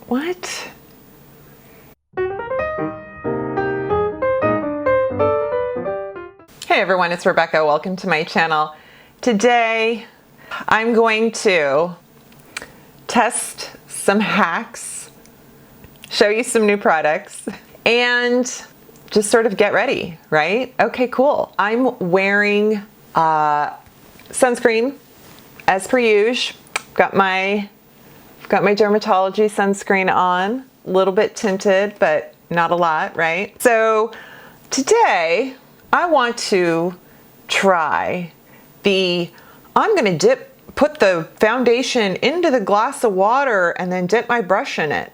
What? Hey everyone, it's Rebecca. Welcome to my channel. Today, I'm going to test some hacks, show you some new products, and just sort of get ready, right? Okay, cool. I'm wearing sunscreen as per usual. Got my dermatology sunscreen on, a little bit tinted, but not a lot, right? So today I want to try I'm gonna put the foundation into the glass of water and then dip my brush in it.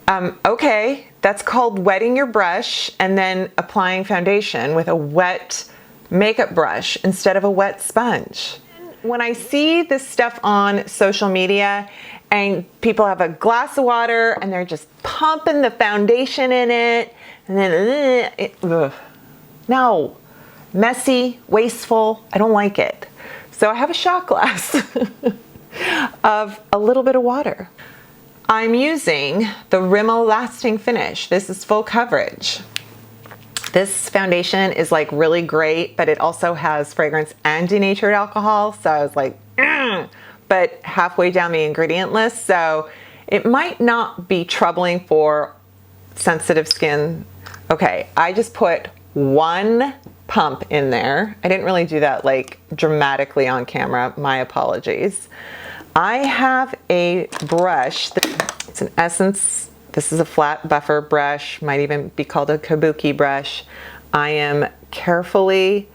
Okay, that's called wetting your brush and then applying foundation with a wet makeup brush instead of a wet sponge. When I see this stuff on social media and people have a glass of water and they're just pumping the foundation in it and then no, messy, wasteful, I don't like it. So I have a shot glass of a little bit of water. I'm using the Rimmel Lasting Finish. This is full coverage. This foundation is like really great, but it also has fragrance and denatured alcohol. So I was like, but halfway down the ingredient list. So it might not be troubling for sensitive skin. Okay, I just put one pump in there. I didn't really do that like dramatically on camera. My apologies. I have a brush. It's an Essence. This is a flat buffer brush. Might even be called a kabuki brush. I am carefully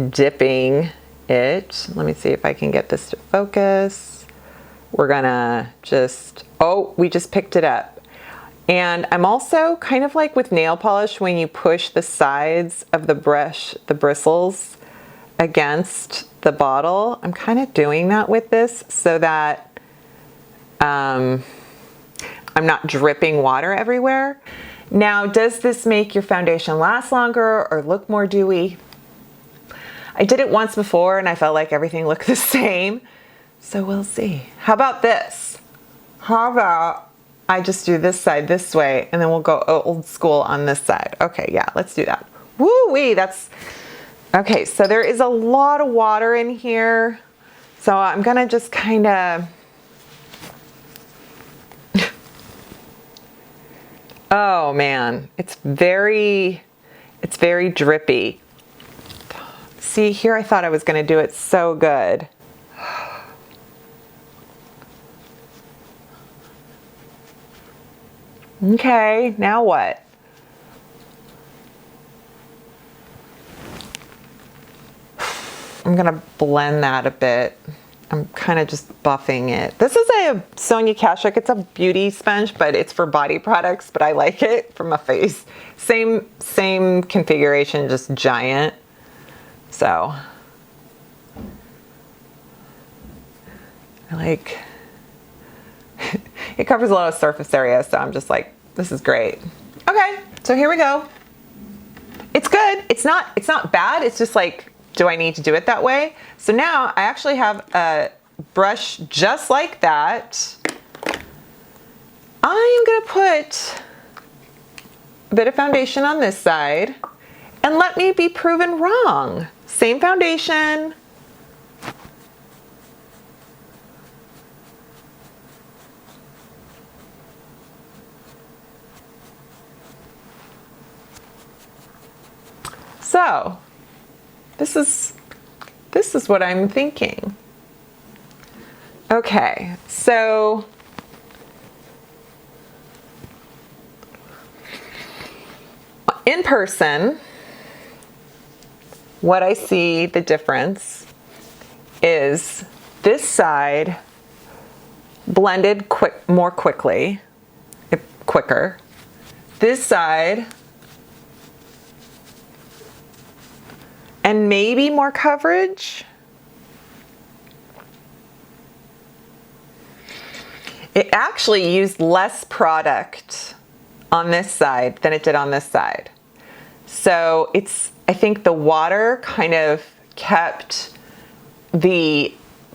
dipping it. Let me see if I can get this to focus. We're gonna we just picked it up. And I'm also kind of like with nail polish, when you push the sides of the brush, the bristles against the bottle, I'm kind of doing that with this so that I'm not dripping water everywhere. Now, does this make your foundation last longer or look more dewy? I did it once before and I felt like everything looked the same. So we'll see. How about this? How about I just do this side this way and then we'll go old school on this side. Okay, yeah, let's do that. Woo-wee, that's, okay, so there is a lot of water in here. So I'm gonna just kind of, oh man, it's very drippy. See, here I thought I was gonna do it so good. Okay, now what? I'm gonna blend that a bit. I'm kind of just buffing it. This is a Sonia Kashuk. It's a beauty sponge, but it's for body products, but I like it for my face. Same configuration, just giant. So I like, it covers a lot of surface area, so I'm just like, this is great. Okay, so here we go. It's good. It's not bad. It's just like, do I need to do it that way? So now I actually have a brush just like that. I am gonna put a bit of foundation on this side and let me be proven wrong. Same foundation. So this is what I'm thinking. Okay, so in person, what I see the difference is this side blended more quickly, quicker. This side, and maybe more coverage. It actually used less product on this side than it did on this side. So I think the water kind of kept the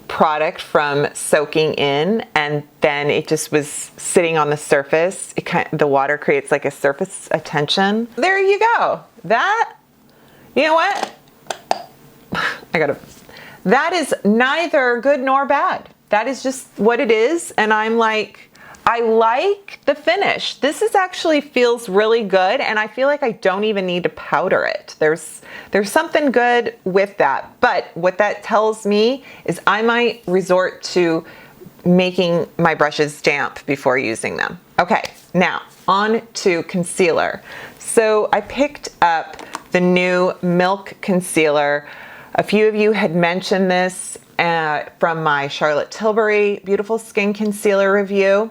product from soaking in, and then it just was sitting on the surface. The water creates like a surface tension. There you go. That, you know what? That is neither good nor bad. That is just what it is. And I'm like, I like the finish. This is actually feels really good, and I feel like I don't even need to powder it. There's something good with that. But what that tells me is I might resort to making my brushes damp before using them. Okay, now on to concealer. So I picked up the new Milk Concealer. A few of you had mentioned this from my Charlotte Tilbury Beautiful Skin Concealer review.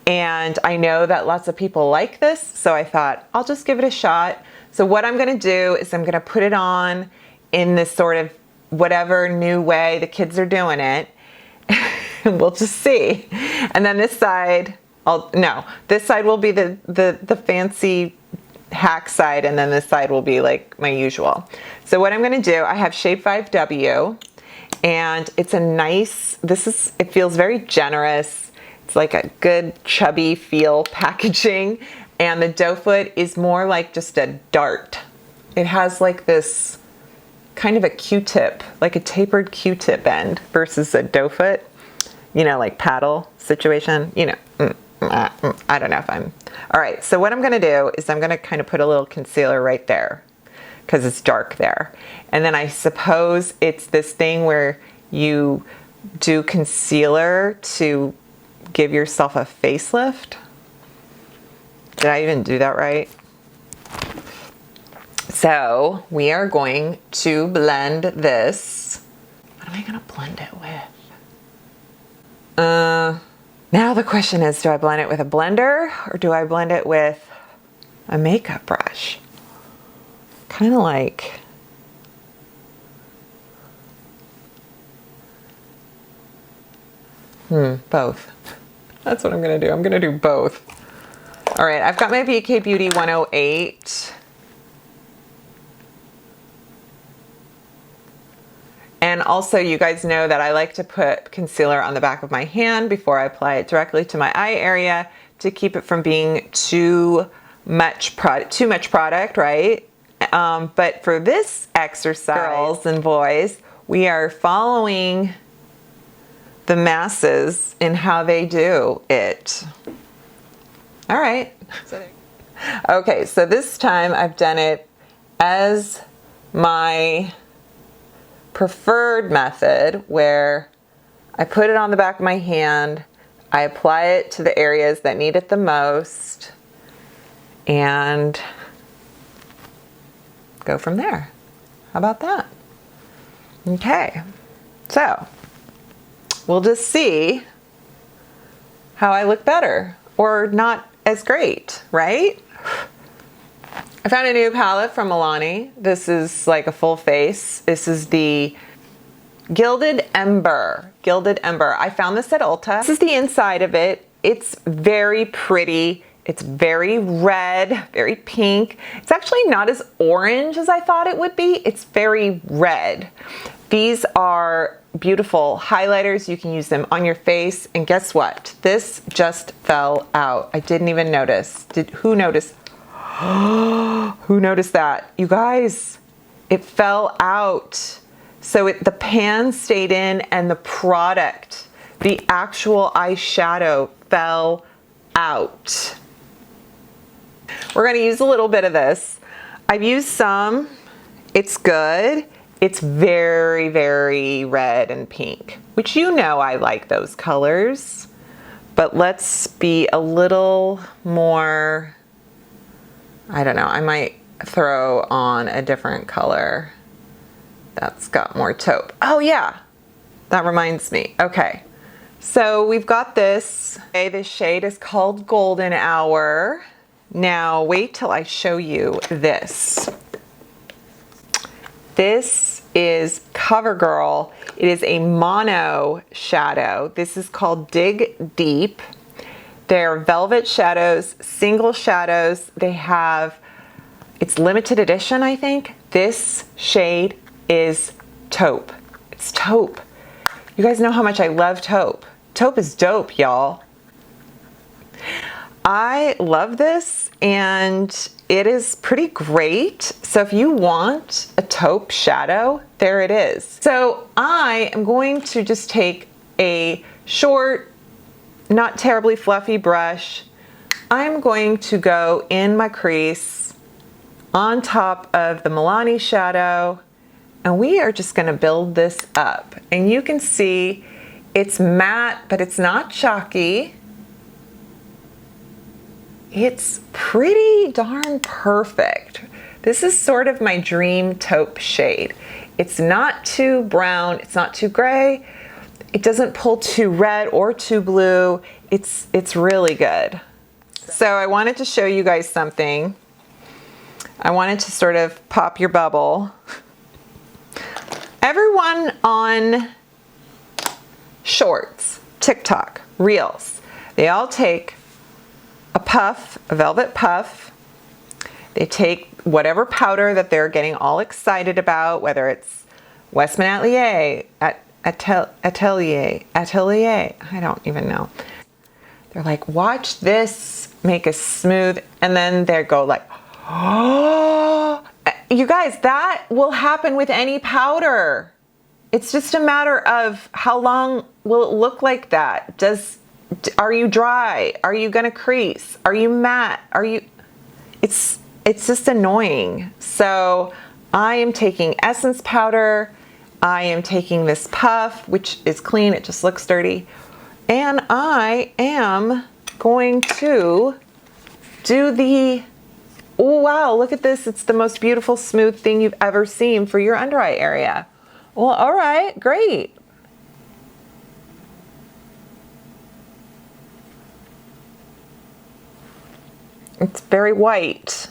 And I know that lots of people like this, so I thought I'll just give it a shot. So what I'm gonna do is I'm gonna put it on in this sort of whatever new way the kids are doing it. We'll just see. And then this side, this side will be the fancy hack side, and then this side will be like my usual. So what I'm gonna do, I have Shape 5W, and it's a nice, it feels very generous. It's like a good chubby feel packaging, and the doe foot is more like just a dart. It has like this kind of a Q-tip, like a tapered Q-tip end versus a doe foot, you know, like paddle situation, you know. I don't know if I'm, all right. So what I'm gonna do is I'm gonna kind of put a little concealer right there because it's dark there. And then I suppose it's this thing where you do concealer to give yourself a facelift. Did I even do that right? So we are going to blend this. What am I gonna blend it with? Now the question is, do I blend it with a blender or do I blend it with a makeup brush? Kind of like, both. That's what I'm gonna do. I'm gonna do both. All right, I've got my BK Beauty 108. And also, you guys know that I like to put concealer on the back of my hand before I apply it directly to my eye area to keep it from being too much product, right? But for this exercise, girls and boys, we are following the masses in how they do it. All right. Okay, so this time I've done it as my preferred method, where I put it on the back of my hand, I apply it to the areas that need it the most, and go from there. How about that? Okay, so we'll just see how I look better or not as great, right? I found a new palette from Milani. This is like a full face. This is the Gilded Ember. Gilded Ember. I found this at Ulta. This is the inside of it. It's very pretty. It's very red, very pink. It's actually not as orange as I thought it would be. It's very red. These are beautiful highlighters. You can use them on your face. And guess what? This just fell out. I didn't even notice. Who noticed? Who noticed that? You guys, it fell out. So the pan stayed in and the product, the actual eyeshadow, fell out. We're gonna use a little bit of this. I've used some. It's good. It's very, very red and pink, which you know I like those colors. But let's be a little more, I don't know, I might throw on a different color that's got more taupe. Oh yeah, that reminds me. Okay, so we've got this. Okay, this shade is called Golden Hour. Now wait till I show you this. This is CoverGirl. It is a mono shadow. This is called Dig Deep. They're velvet shadows, single shadows. They have, it's limited edition, I think. This shade is taupe. It's taupe. You guys know how much I love taupe. Taupe is dope, y'all. I love this and it is pretty great. So if you want a taupe shadow, there it is. So I am going to just take a short, not terribly fluffy brush. I'm going to go in my crease on top of the Milani shadow, and we are just gonna build this up. And you can see it's matte, but it's not chalky. It's pretty darn perfect. This is sort of my dream taupe shade. It's not too brown, it's not too gray. It doesn't pull too red or too blue. It's really good. So I wanted to show you guys something. I wanted to sort of pop your bubble. Everyone on Shorts, TikTok, Reels, they all take a puff, a velvet puff. They take whatever powder that they're getting all excited about, whether it's Westman Atelier, Atelier, I don't even know. They're like, watch this make a smooth, and then they go like, oh, you guys, that will happen with any powder. It's just a matter of how long will it look like that. Are you dry? Are you gonna crease? Are you matte? It's just annoying. So I am taking essence powder. I am taking this puff, which is clean, it just looks dirty. And I am going to do the, oh wow, look at this. It's the most beautiful smooth thing you've ever seen for your under eye area. Well, all right, great. It's very white.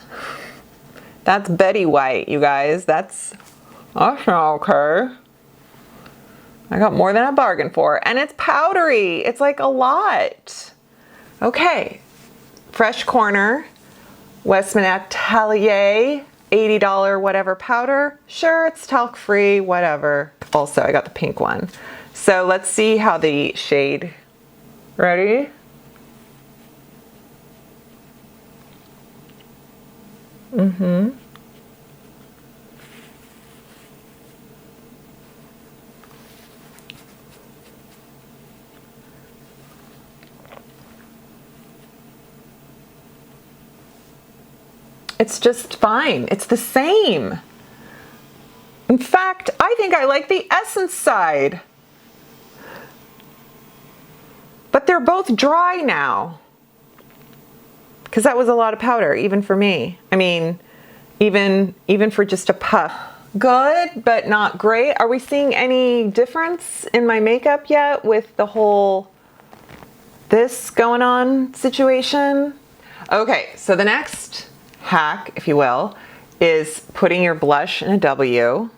That's Betty White, you guys. That's not okay. I got more than I bargained for. And it's powdery. It's like a lot. Okay. Fresh Corner, Westman Atelier, $80 whatever powder. Sure, it's talc free, whatever. Also, I got the pink one. So let's see how the shade, ready? Mm-hmm. It's just fine. It's the same. In fact, I think I like the Essence side. But they're both dry now. Because that was a lot of powder, even for me. I mean, even for just a puff. Good, but not great. Are we seeing any difference in my makeup yet with the whole this going on situation? Okay, so the next hack, if you will, is putting your blush in a W.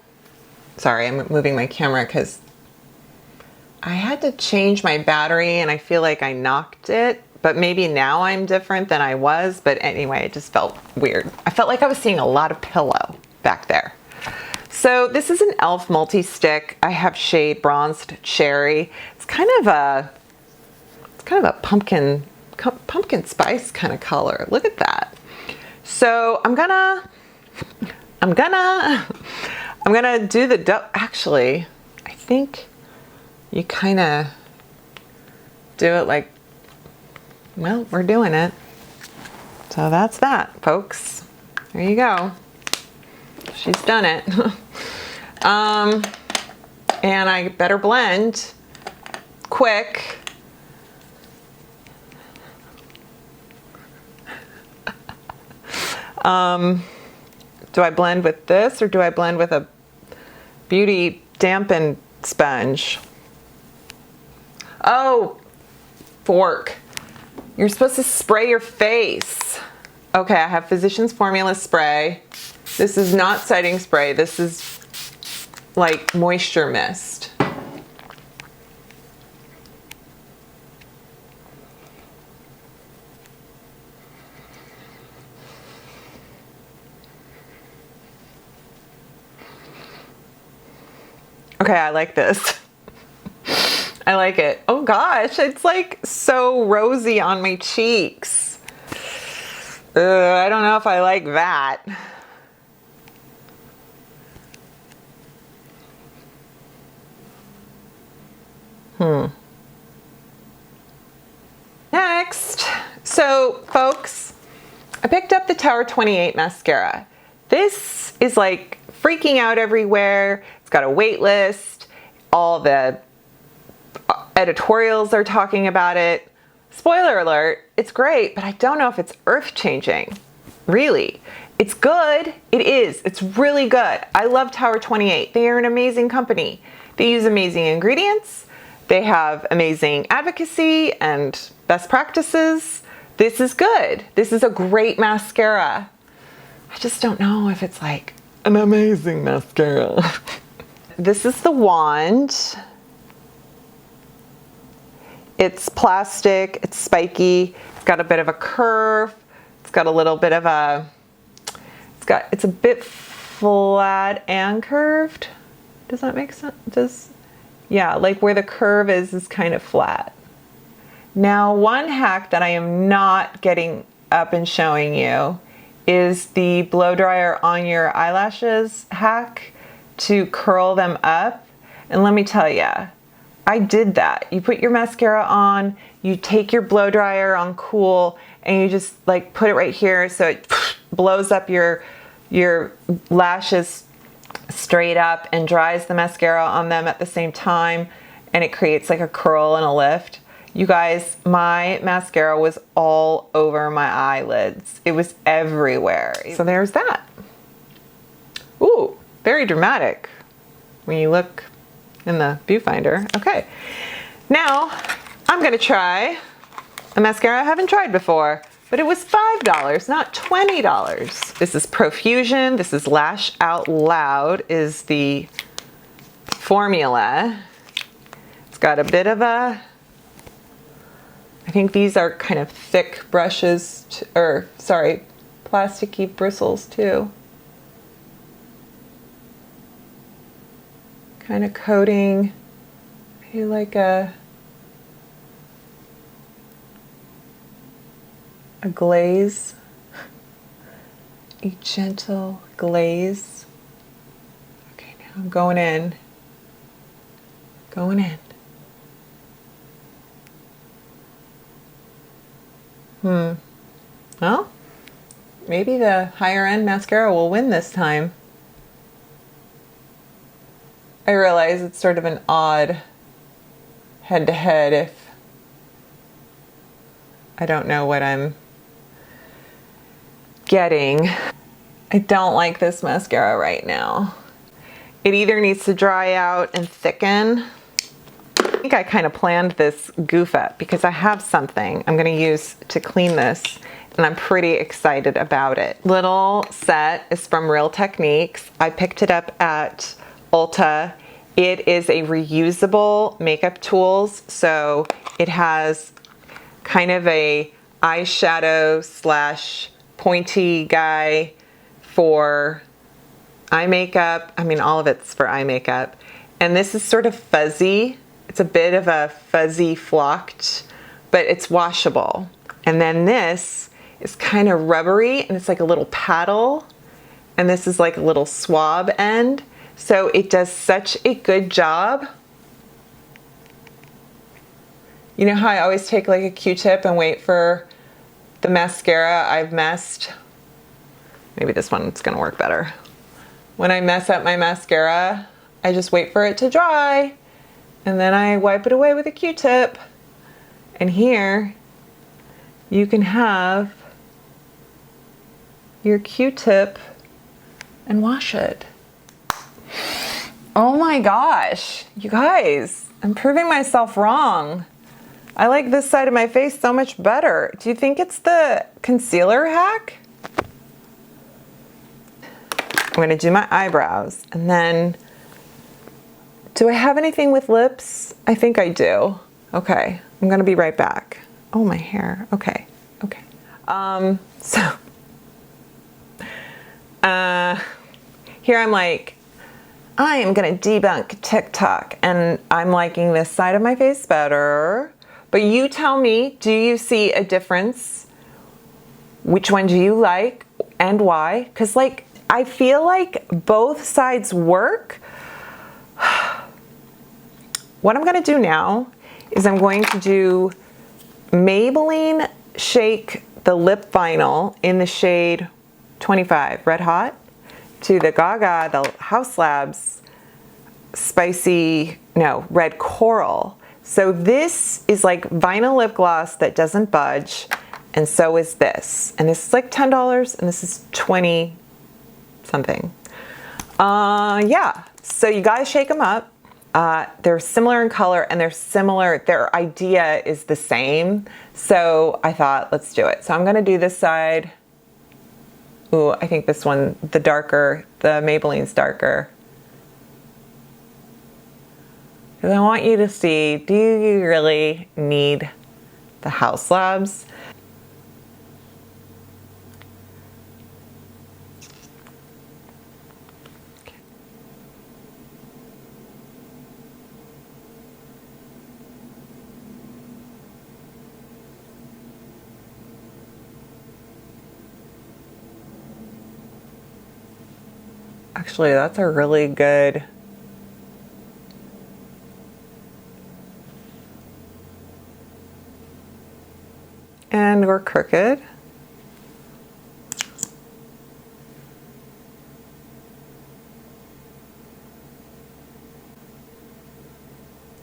Sorry, I'm moving my camera because I had to change my battery and I feel like I knocked it, but maybe now I'm different than I was. But anyway, it just felt weird. I felt like I was seeing a lot of pillow back there. So this is an e.l.f. multi-stick. I have shade Bronzed Cherry. It's kind of a pumpkin spice kind of color. Look at that. So I'm gonna do the actually, I think you kind of do it like, well, we're doing it. So that's that, folks. There you go. She's done it. And I better blend quick. Do I blend with this or do I blend with a Beauty Dampen sponge? Oh, fork. You're supposed to spray your face. Okay, I have Physicians Formula spray. This is not setting spray. This is like moisture mist. Okay, I like this. I like it. Oh gosh, it's like so rosy on my cheeks. I don't know if I like that. Next, so folks, I picked up the Tower 28 mascara. This is like freaking out everywhere. It's got a wait list. All the editorials are talking about it. Spoiler alert, it's great, but I don't know if it's earth-changing. Really. It's good. It is. It's really good. I love Tower 28. They are an amazing company. They use amazing ingredients. They have amazing advocacy and best practices. This is good. This is a great mascara. I just don't know if it's like an amazing mascara. This is the wand. It's plastic, it's spiky, it's got a bit of a curve, it's got a little bit of a, it's a bit flat and curved. Does that make sense? Yeah, like where the curve is kind of flat. Now, one hack that I am not getting up and showing you is the blow dryer on your eyelashes hack to curl them up. And let me tell you, I did that. You put your mascara on, you take your blow dryer on cool, and you just like put it right here so it blows up your lashes straight up and dries the mascara on them at the same time, and it creates like a curl and a lift. You guys, my mascara was all over my eyelids. It was everywhere. So there's that. Ooh, very dramatic when you look in the viewfinder. Okay, now I'm gonna try a mascara I haven't tried before, but it was $5, not $20. This is Profusion. This is Lash Out Loud is the formula. It's got a bit of a, I think these are kind of thick brushes, or sorry, plasticky bristles too. Kind of coating, I feel like a glaze, a gentle glaze. Okay, now I'm going in. Well, maybe the higher end mascara will win this time. I realize it's sort of an odd head-to-head if I don't know what I'm getting. I don't like this mascara right now. It either needs to dry out and thicken. I think I kind of planned this goof up because I have something I'm gonna use to clean this, and I'm pretty excited about it. Little set is from Real Techniques. I picked it up at Ulta. It is a reusable makeup tools, so it has kind of a eyeshadow slash pointy guy for eye makeup. I mean, all of it's for eye makeup. And this is sort of fuzzy. It's a bit of a fuzzy flocked, but it's washable. And then this is kind of rubbery, and it's like a little paddle. And this is like a little swab end. So it does such a good job. You know how I always take like a Q-tip and wait for the mascara I've messed? Maybe this one's gonna work better. When I mess up my mascara, I just wait for it to dry, and then I wipe it away with a Q-tip. And here, you can have your Q-tip and wash it. Oh my gosh, you guys, I'm proving myself wrong. I like this side of my face so much better. Do you think it's the concealer hack? I'm gonna do my eyebrows, and then, do I have anything with lips? I think I do. Okay, I'm gonna be right back. Oh, my hair, okay. Here I'm like, I am gonna debunk TikTok, and I'm liking this side of my face better. But you tell me, do you see a difference? Which one do you like and why? Because like, I feel like both sides work. What I'm gonna do now is I'm going to do Maybelline Shake the Lip Vinyl in the shade 25, Red Hot, to the Gaga, the House Labs Red Coral. So this is like vinyl lip gloss that doesn't budge, and so is this. And this is like $10, and this is 20 something. Yeah, so you guys shake them up. They're similar in color, and their idea is the same. So I thought, let's do it. So I'm gonna do this side. Ooh, I think this one, the Maybelline's darker. Because I want you to see, do you really need the House Labs? Actually, that's a really good. And we're crooked.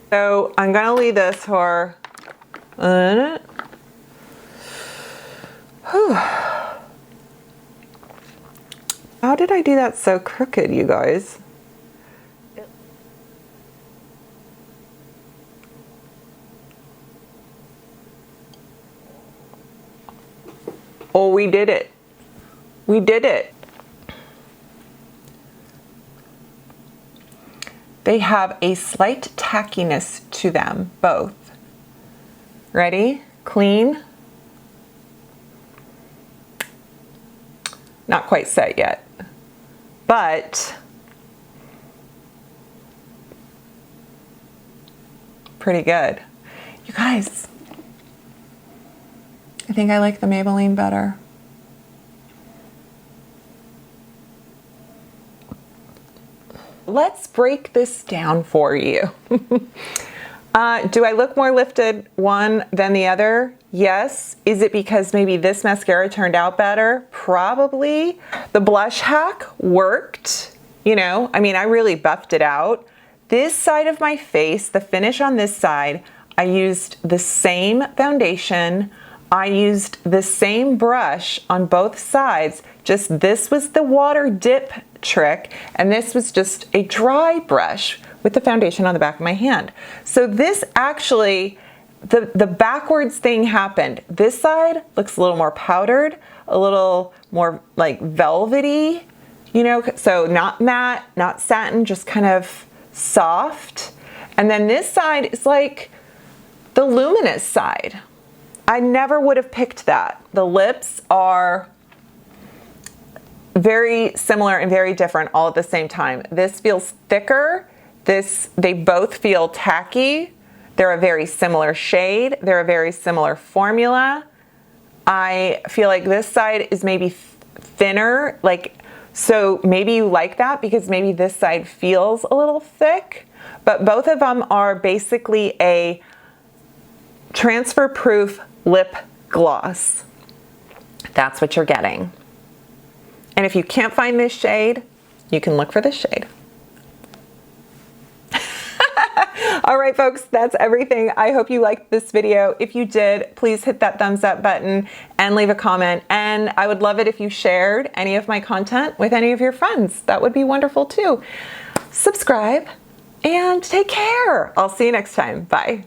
So I'm gonna leave this for a minute. Whew. How did I do that so crooked, you guys? Oh, we did it. We did it. They have a slight tackiness to them, both. Ready? Clean. Not quite set yet, but pretty good. You guys, I think I like the Maybelline better. Let's break this down for you. Do I look more lifted one than the other? Yes. Is it because maybe this mascara turned out better? Probably. The blush hack worked. You know, I mean, I really buffed it out. This side of my face, the finish on this side, I used the same foundation. I used the same brush on both sides. Just this was the water dip trick, and this was just a dry brush with the foundation on the back of my hand. So this actually, the backwards thing happened. This side looks a little more powdered, a little more like velvety, you know, so not matte, not satin, just kind of soft. And then this side is like the luminous side. I never would have picked that. The lips are very similar and very different all at the same time. This feels thicker. They both feel tacky. They're a very similar shade. They're a very similar formula. I feel like this side is maybe thinner, so maybe you like that because maybe this side feels a little thick, but both of them are basically a transfer-proof lip gloss. That's what you're getting. And if you can't find this shade, you can look for this shade. All right, folks, that's everything. I hope you liked this video. If you did, please hit that thumbs up button and leave a comment. And I would love it if you shared any of my content with any of your friends. That would be wonderful too. Subscribe and take care. I'll see you next time. Bye.